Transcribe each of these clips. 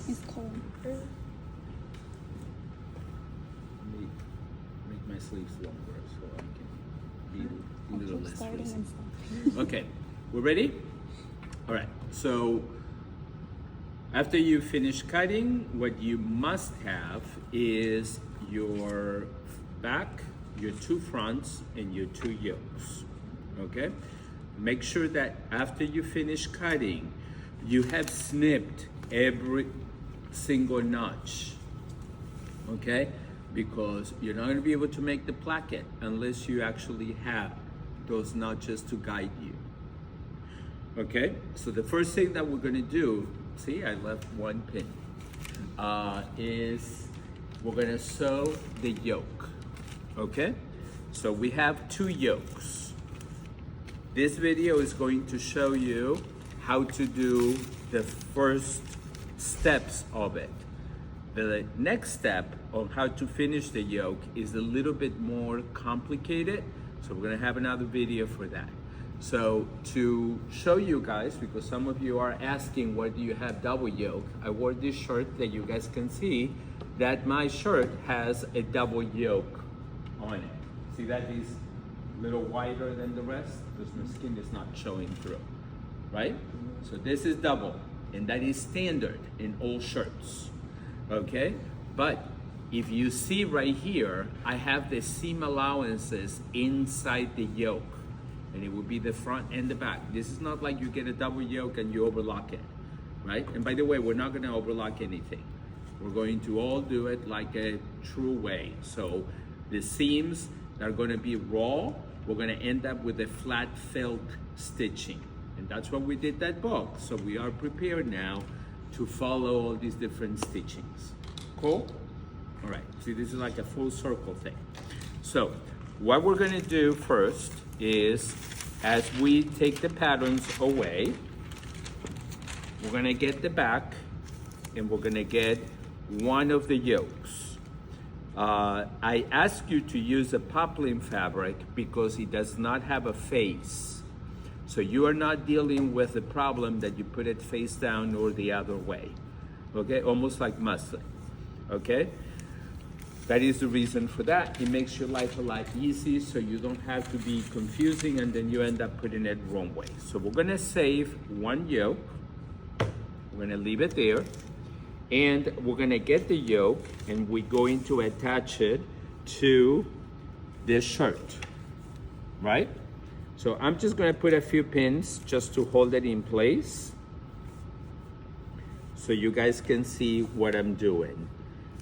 It's cold. Make my sleeves longer so I can be a little less Starting freezing. and stopping. Okay, we're ready? All right, so after you finish cutting, what you must have is your back, your two fronts, and your two yokes, okay? Make sure that after you finish cutting, you have snipped every single notch, okay? Because you're not gonna be able to make the placket unless you actually have those notches to guide you. Okay, so the first thing that we're gonna do, see, I left one pin, is we're gonna sew the yoke, okay? So we have two yokes. This video is going to show you how to do the first steps of it. The next step on how to finish the yoke is a little bit more complicated, so we're gonna have another video for that. So to show you guys, because some of you are asking why do you have double yoke, I wore this shirt that you guys can see that my shirt has a double yoke on it. See that is a little wider than the rest because my skin is not showing through, right? So this is double, and that is standard in all shirts, okay? But if you see right here, I have the seam allowances inside the yoke, and it will be the front and the back. This is not like you get a double yoke and you overlock it, right? And by the way, we're not gonna overlock anything. We're going to all do it like a true way. So the seams that are gonna be raw, we're gonna end up with a flat felt stitching. And that's what we did that book. So we are prepared now to follow all these different stitchings. Cool? All right, see, this is like a full circle thing. So what we're gonna do first is, as we take the patterns away, we're gonna get the back and we're gonna get one of the yokes. I ask you to use a poplin fabric because it does not have a face. So you are not dealing with the problem that you put it face down or the other way, okay? Almost like muslin, okay? That is the reason for that. It makes your life a lot easier so you don't have to be confusing and then you end up putting it wrong way. So we're gonna save one yoke. We're gonna leave it there. And we're gonna get the yoke and we're going to attach it to this shirt, right? So I'm just gonna put a few pins just to hold it in place so you guys can see what I'm doing.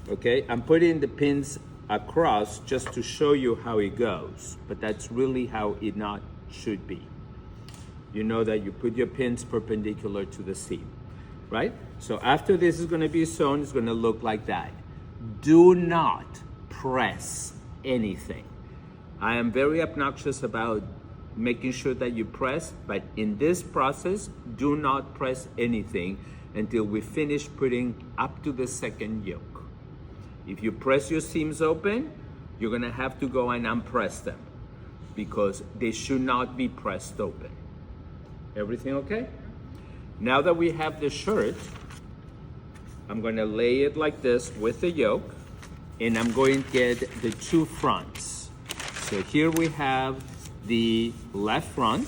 Okay, I'm putting the pins across just to show you how it goes, but that's really how it not should be. You know that you put your pins perpendicular to the seam, right? So after this is gonna be sewn, it's gonna look like that. Do not press anything. I am very obnoxious about making sure that you press, but in this process, do not press anything until we finish putting up to the second yoke. If you press your seams open, you're gonna have to go and unpress them because they should not be pressed open. Everything okay? Now that we have the shirt, I'm gonna lay it like this with the yoke, and I'm going to get the two fronts. So here we have the left front,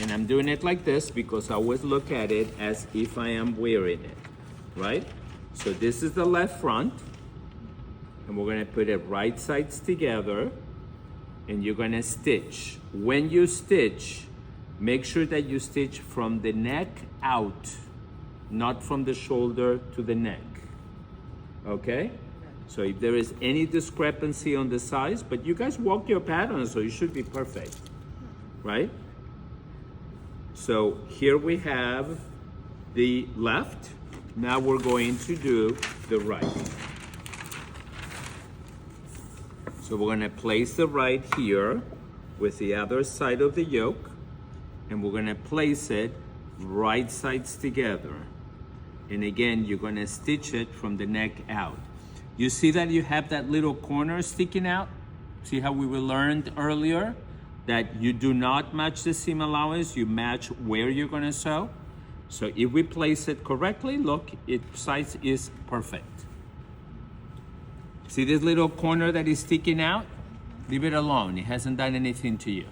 and I'm doing it like this because I always look at it as if I am wearing it, right? So this is the left front, and we're gonna put it right sides together, and you're gonna stitch. When you stitch, make sure that you stitch from the neck out, not from the shoulder to the neck, okay? So if there is any discrepancy on the size, but you guys walk your pattern, so you should be perfect, right? So here we have the left. Now we're going to do the right. So we're gonna place the right here with the other side of the yoke, and we're gonna place it right sides together. And again, you're gonna stitch it from the neck out. You see that you have that little corner sticking out? See how we were learned earlier that you do not match the seam allowance, you match where you're gonna sew? So if we place it correctly, look, its size is perfect. See this little corner that is sticking out? Leave it alone, it hasn't done anything to you.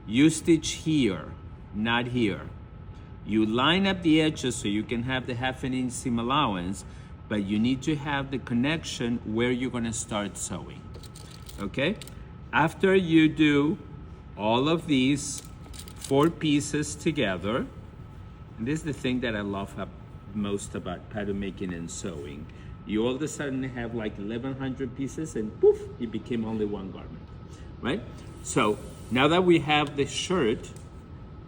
You stitch here, not here. You line up the edges so you can have the 1/2 inch seam allowance, but you need to have the connection where you're gonna start sewing, okay? After you do all of these 4 pieces together, and this is the thing that I love most about pattern making and sewing. You all of a sudden have like 1,100 pieces and poof, it became only one garment, right? So now that we have the shirt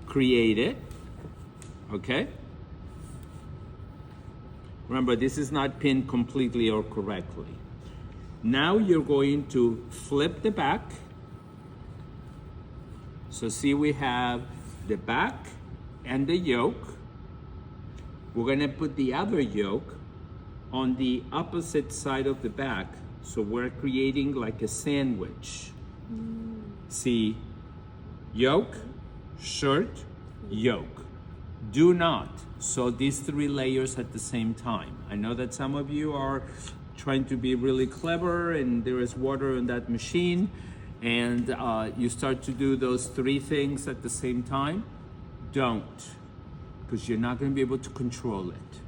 created, okay? Remember, this is not pinned completely or correctly. Now you're going to flip the back. So see, we have the back and the yoke. We're gonna put the other yoke on the opposite side of the back. So we're creating like a sandwich. See, yoke, shirt, yoke. Do not sew these 3 layers at the same time. I know that some of you are trying to be really clever and there is water in that machine and you start to do those 3 things at the same time. Don't, because you're not going to be able to control it,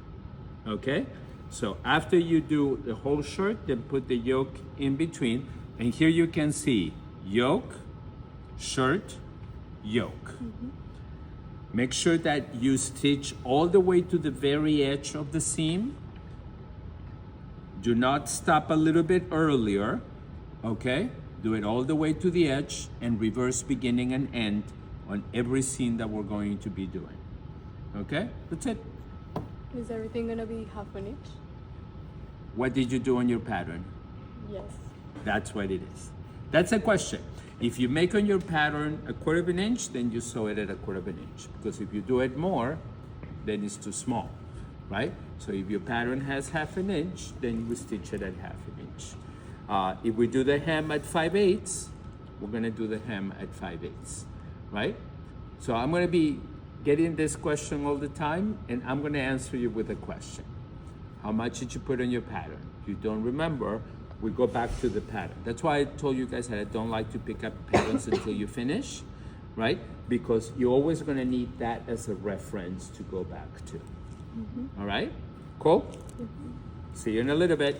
okay? So after you do the whole shirt, then put the yoke in between, and here you can see yoke, shirt, yoke. Make sure that you stitch all the way to the very edge of the seam. Do not stop a little bit earlier, okay? Do it all the way to the edge and reverse beginning and end on every seam that we're going to be doing. Okay, that's it. Is everything gonna be 1/2 inch? What did you do on your pattern? Yes. That's what it is. That's a question. If you make on your pattern 1/4 inch, then you sew it at 1/4 inch. Because if you do it more, then it's too small, right? So if your pattern has 1/2 inch, then you stitch it at 1/2 inch. If we do the hem at 5/8, we're gonna do the hem at 5/8, right? So I'm gonna be getting this question all the time, and I'm gonna answer you with a question. How much did you put on your pattern? If you don't remember, we go back to the pattern. That's why I told you guys that I don't like to pick up patterns until you finish, right? Because you're always gonna need that as a reference to go back to. All right? Cool? See you in a little bit.